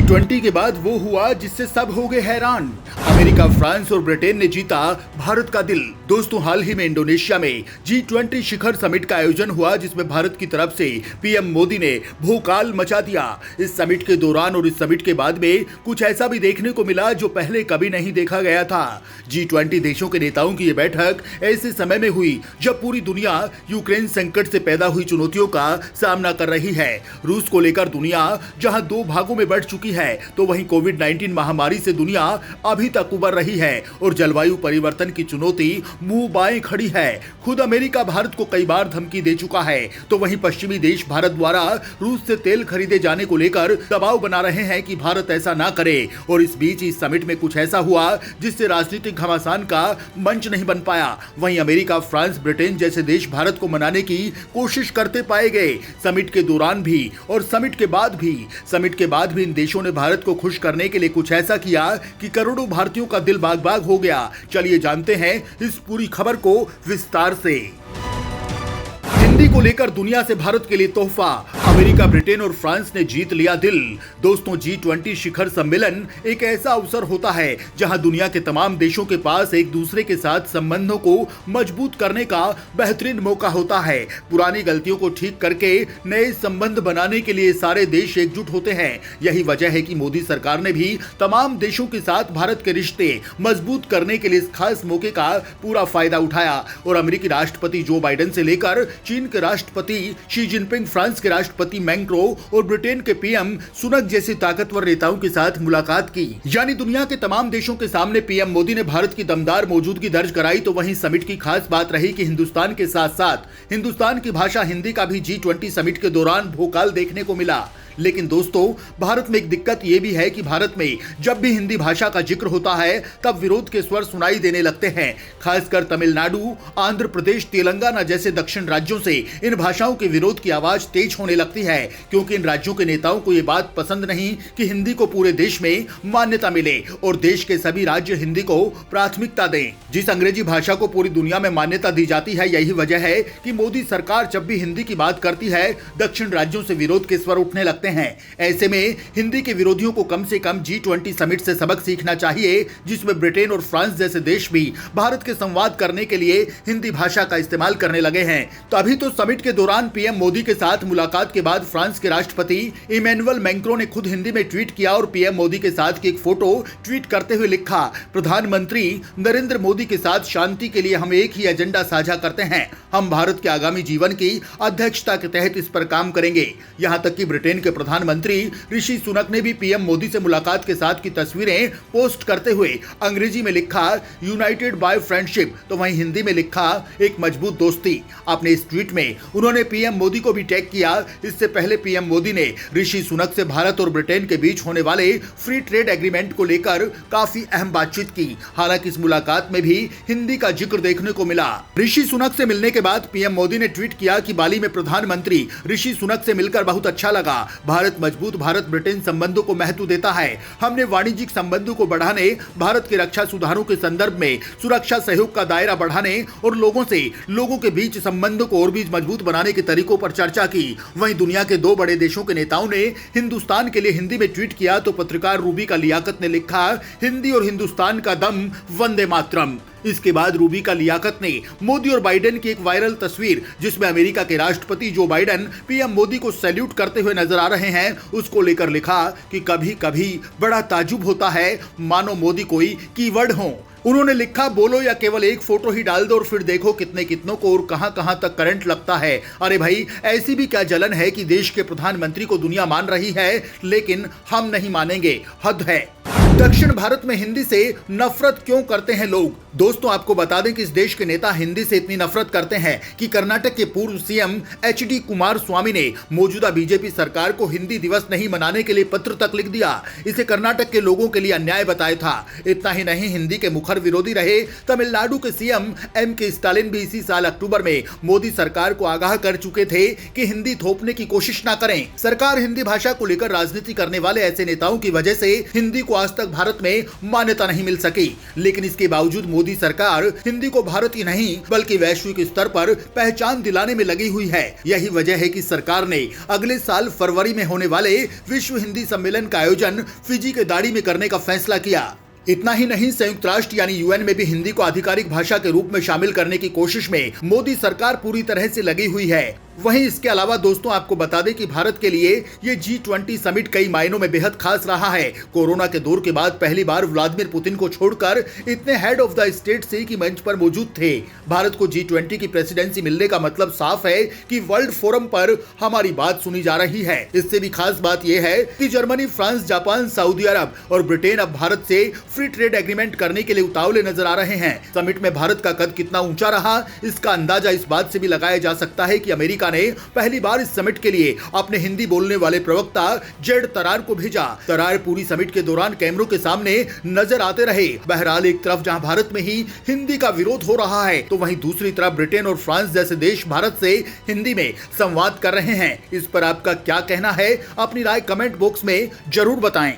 G20 के बाद वो हुआ जिससे सब हो गए हैरान। अमेरिका, फ्रांस और ब्रिटेन ने जीता भारत का दिल। दोस्तों, हाल ही में इंडोनेशिया में G20 शिखर समिट का आयोजन हुआ, जिसमें भारत की तरफ से पीएम मोदी ने भूकाल मचा दिया। इस समिट के दौरान और इस समिट के बाद में कुछ ऐसा भी देखने को मिला जो पहले कभी नहीं देखा गया था। G20 देशों के नेताओं की ये बैठक ऐसे समय में हुई जब पूरी दुनिया यूक्रेन संकट से पैदा हुई चुनौतियों का सामना कर रही है। रूस को लेकर दुनिया जहां दो भागों में बढ़ चुकी है, तो वहीं कोविड-19 महामारी से दुनिया अभी तक उबर रही है और जलवायु परिवर्तन की चुनौती मुंह बाएं खड़ी है। खुद अमेरिका भारत को कई बार धमकी दे चुका है, तो वहीं पश्चिमी देश भारत द्वारा रूस से तेल खरीदे जाने को लेकर दबाव बना रहे हैं कि भारत ऐसा ना करे। और इस बीच इस समिट में कुछ ऐसा हुआ जिससे राजनीतिक घमासान का मंच नहीं बन पाया। वहीं अमेरिका, फ्रांस, ब्रिटेन जैसे देश भारत को मनाने की कोशिश करते पाए गए, समिट के दौरान भी और समिट के बाद भी। समिट के बाद भी इन देशों ने भारत को खुश करने के लिए कुछ ऐसा किया कि करोड़ों भारतीयों का दिल बाग बाग हो गया। चलिए जानते हैं इस पूरी खबर को विस्तार से। हिंदी को लेकर दुनिया से भारत के लिए तोहफा, अमेरिका, ब्रिटेन और फ्रांस ने जीत लिया दिल। दोस्तों, G20 शिखर सम्मेलन एक ऐसा अवसर होता है जहां दुनिया के तमाम देशों के पास एक दूसरे के साथ संबंधों को मजबूत करने का बेहतरीन मौका होता है। पुरानी गलतियों को ठीक करके नए संबंध बनाने के लिए सारे देश एकजुट होते हैं। यही वजह है कि मोदी सरकार ने भी तमाम देशों के साथ भारत के रिश्ते मजबूत करने के लिए इस खास मौके का पूरा फायदा उठाया और अमेरिकी राष्ट्रपति जो बाइडेन से लेकर चीन के राष्ट्रपति शी जिनपिंग, फ्रांस के राष्ट्रपति मैक्रो और ब्रिटेन के पीएम सुनक जैसे ताकतवर नेताओं के साथ मुलाकात की। यानी दुनिया के तमाम देशों के सामने पीएम मोदी ने भारत की दमदार मौजूदगी दर्ज कराई। तो वहीं समिट की खास बात रही कि हिंदुस्तान के साथ साथ हिंदुस्तान की भाषा हिंदी का भी G20 समिट के दौरान भोकाल देखने को मिला। लेकिन दोस्तों, भारत में एक दिक्कत यह भी है कि भारत में जब भी हिंदी भाषा का जिक्र होता है तब विरोध के स्वर सुनाई देने लगते हैं। खासकर तमिलनाडु, आंध्र प्रदेश, तेलंगाना जैसे दक्षिण राज्यों से इन भाषाओं के विरोध की आवाज तेज होने लगती है, क्योंकि इन राज्यों के नेताओं को यह बात पसंद नहीं कि हिंदी को पूरे देश में मान्यता मिले और देश के सभी राज्य हिंदी को प्राथमिकता दें। जिस अंग्रेजी भाषा को पूरी दुनिया में मान्यता दी जाती है, यही वजह है कि मोदी सरकार जब भी हिंदी की बात करती है, दक्षिण राज्यों से विरोध के स्वर उठने लगते हैं। ऐसे में हिंदी के विरोधियों को कम से कम G20 समिट से सबक सीखना चाहिए, जिसमें ब्रिटेन और फ्रांस जैसे देश भी भारत के संवाद करने के लिए हिंदी भाषा का इस्तेमाल करने लगे हैं। तो अभी तो समिट के दौरान पीएम मोदी के साथ मुलाकात के बाद फ्रांस के राष्ट्रपति इमैनुअल मैक्रो ने खुद हिंदी में ट्वीट किया और पीएम मोदी के साथ की एक फोटो ट्वीट करते हुए लिखा, प्रधानमंत्री नरेंद्र मोदी के साथ शांति के लिए हम एक ही एजेंडा साझा करते हैं। हम भारत के आगामी जीवन की अध्यक्षता के तहत इस पर काम करेंगे। यहां तक कि ब्रिटेन के प्रधानमंत्री ऋषि सुनक ने भी पीएम मोदी से मुलाकात के साथ की तस्वीरें पोस्ट करते हुए अंग्रेजी में लिखा, यूनाइटेड बाय फ्रेंडशिप, तो वहीं हिंदी में लिखा, एक मजबूत दोस्ती। अपने इस ट्वीट में उन्होंने पीएम मोदी को भी टैग किया। इससे पहले पीएम मोदी ने ऋषि सुनक से भारत और ब्रिटेन के बीच होने वाले फ्री ट्रेड एग्रीमेंट को लेकर काफी अहम बातचीत की। हालांकि इस मुलाकात में भी हिंदी का जिक्र देखने को मिला। ऋषि सुनक से मिलने के बाद पीएम मोदी ने ट्वीट किया कि बाली में प्रधानमंत्री ऋषि सुनक से मिलकर बहुत अच्छा लगा। भारत मजबूत भारत ब्रिटेन संबंधों को महत्व देता है। हमने वाणिज्यिक संबंधों को बढ़ाने, भारत के रक्षा सुधारों के संदर्भ में सुरक्षा सहयोग का दायरा बढ़ाने और लोगों के बीच संबंधों को और भी मजबूत बनाने के तरीकों पर चर्चा की। वहीं दुनिया के दो बड़े देशों के नेताओं ने हिंदुस्तान के लिए हिंदी में ट्वीट किया तो पत्रकार रूबिका लियाकत ने लिखा, हिंदी और हिंदुस्तान का दम, वंदे मातरम। इसके बाद रूबिका लियाकत ने मोदी और बाइडेन की एक वायरल तस्वीर, जिसमें अमेरिका के राष्ट्रपति जो बाइडेन पीएम मोदी को सैल्यूट करते हुए नजर आ रहे हैं, उसको लेकर लिखा कि कभी कभी बड़ा ताजुब होता है, मानो मोदी कोई कीवर्ड हो। उन्होंने लिखा, बोलो या केवल एक फोटो ही डाल दो और फिर देखो कितनों को और कहां तक करंट लगता है। अरे भाई, ऐसी भी क्या जलन है कि देश के प्रधानमंत्री को दुनिया मान रही है, लेकिन हम नहीं मानेंगे, हद है। दक्षिण भारत में हिंदी से नफरत क्यों करते हैं लोग? दोस्तों, आपको बता दें कि इस देश के नेता हिंदी से इतनी नफरत करते हैं कि कर्नाटक के पूर्व सीएम HD कुमारस्वामी ने मौजूदा बीजेपी सरकार को हिंदी दिवस नहीं मनाने के लिए पत्र तक लिख दिया। इसे कर्नाटक के लोगों के लिए अन्याय बताया था। इतना ही नहीं, हिंदी के मुखर विरोधी रहे तमिलनाडु के सीएम MK स्टालिन भी इसी साल अक्टूबर में मोदी सरकार को आगाह कर चुके थे कि हिंदी थोपने की कोशिश न करें। सरकार हिंदी भाषा को लेकर राजनीति करने वाले ऐसे नेताओं की वजह से हिंदी को आज तक भारत में मान्यता नहीं मिल सकी। लेकिन इसके बावजूद मोदी मोदी सरकार हिंदी को भारत ही नहीं बल्कि वैश्विक स्तर पर पहचान दिलाने में लगी हुई है। यही वजह है कि सरकार ने अगले साल फरवरी में होने वाले विश्व हिंदी सम्मेलन का आयोजन फिजी के दाड़ी में करने का फैसला किया। इतना ही नहीं, संयुक्त राष्ट्र यानी यूएन में भी हिंदी को आधिकारिक भाषा के रूप में शामिल करने की कोशिश में मोदी सरकार पूरी तरह से लगी हुई है। वहीं इसके अलावा दोस्तों आपको बता दें कि भारत के लिए ये G20 समिट कई मायनों में बेहद खास रहा है। कोरोना के दौर के बाद पहली बार व्लादिमीर पुतिन को छोड़कर इतने हेड ऑफ द स्टेट एक ही मंच पर मौजूद थे। भारत को G20 की प्रेसिडेंसी मिलने का मतलब साफ है कि वर्ल्ड फोरम पर हमारी बात सुनी जा रही है। इससे भी खास बात यह है कि जर्मनी, फ्रांस, जापान, सऊदी अरब और ब्रिटेन अब भारत से फ्री ट्रेड एग्रीमेंट करने के लिए उतावले नजर आ रहे हैं। समिट में भारत का कद कितना ऊंचा रहा, इसका अंदाजा इस बात से भी लगाया जा सकता है कि अमेरिका ने पहली बार इस समिट के लिए अपने हिंदी बोलने वाले प्रवक्ता जेड तरार को भेजा। तरार पूरी समिट के दौरान कैमरों के सामने नजर आते रहे। बहरहाल एक तरफ जहां भारत में ही हिंदी का विरोध हो रहा है, तो वहीं दूसरी तरफ ब्रिटेन और फ्रांस जैसे देश भारत से हिंदी में संवाद कर रहे हैं। इस पर आपका क्या कहना है? अपनी राय कमेंट बॉक्स में जरूर बताएं।